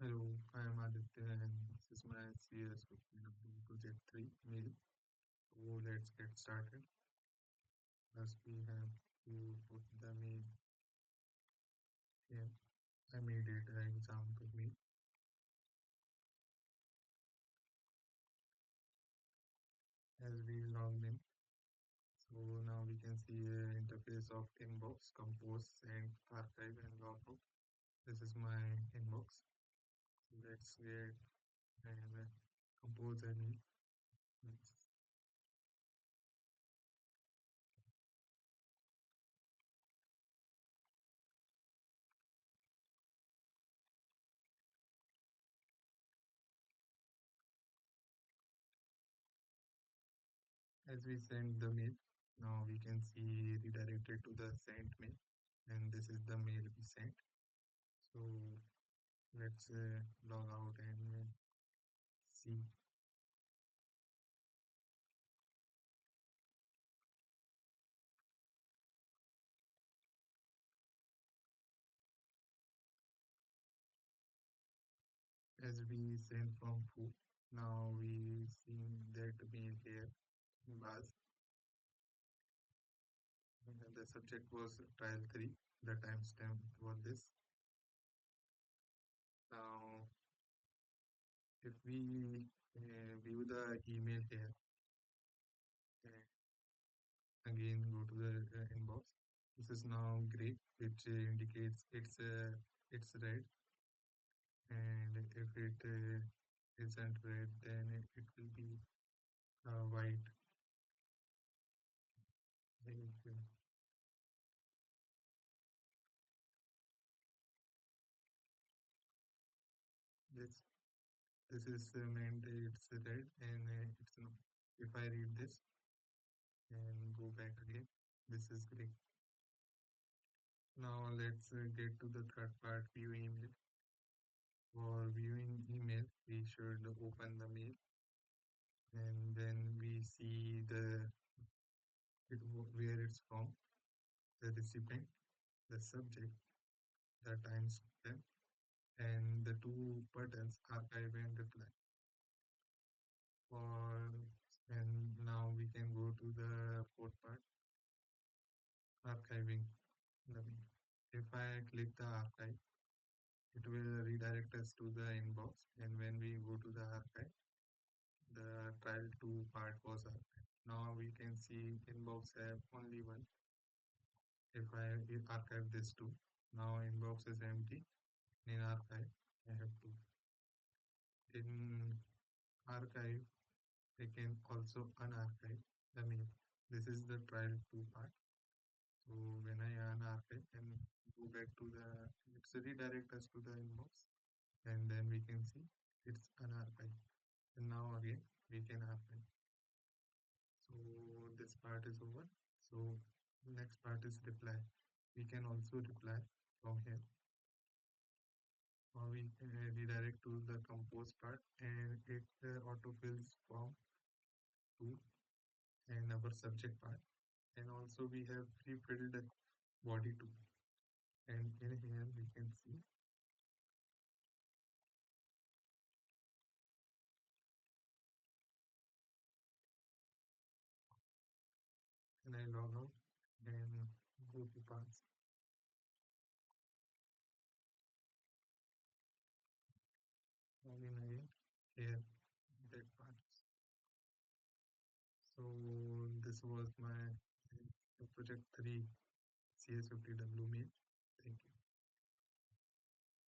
Hello, I am Aditya and this is my CS Project 3 mail. So let's get started. First we have to put the mail here. I made it an example mail as we logged in. So now we can see a interface of inbox, compose, send, archive and logout. This is my inbox. So let's get and compose a mail. Let's- As we send the mail, now we can see redirected to the sent mail and this is the mail we sent. So let's log out and see. As we send from foo, now we see that mail here in bars. And the subject was trial 3, the timestamp was this. Now if we view the email here, uh, again go to the inbox. This is now gray, which indicates it's red, and if it isn't red, then it will be white. Like, this this is meant it's red, and it's no. If I read this and go back again, this is gray. Now let's get to the third part, view email. For viewing email, we should open the mail and then we see where it's from, the recipient, the subject, the timestamp, and the two buttons, archive and reply. For and now we can go to the fourth part, archiving the mail. If I click the archive, it will redirect us to the inbox, and when we go to the archive, the trial 2 part was archived. Now we can see inbox have only one. If I archive this too, now inbox is empty. In archive, I have two. In archive, I can also unarchive the mail. This is the trial 2 part. So when I unarchive and go back to the, it's redirect us to the inbox, and then we can see it's unarchived. And now again we can archive. So this part is over. So next part is reply. We can also reply from here, or we can redirect to the compose part, and it autofills form 2 and our subject part. And also we have pre-filled body 2. And in here we can see, and I log out and go to parts. Login again here, that part. So this was my project 3 CS50W mail. Thank you.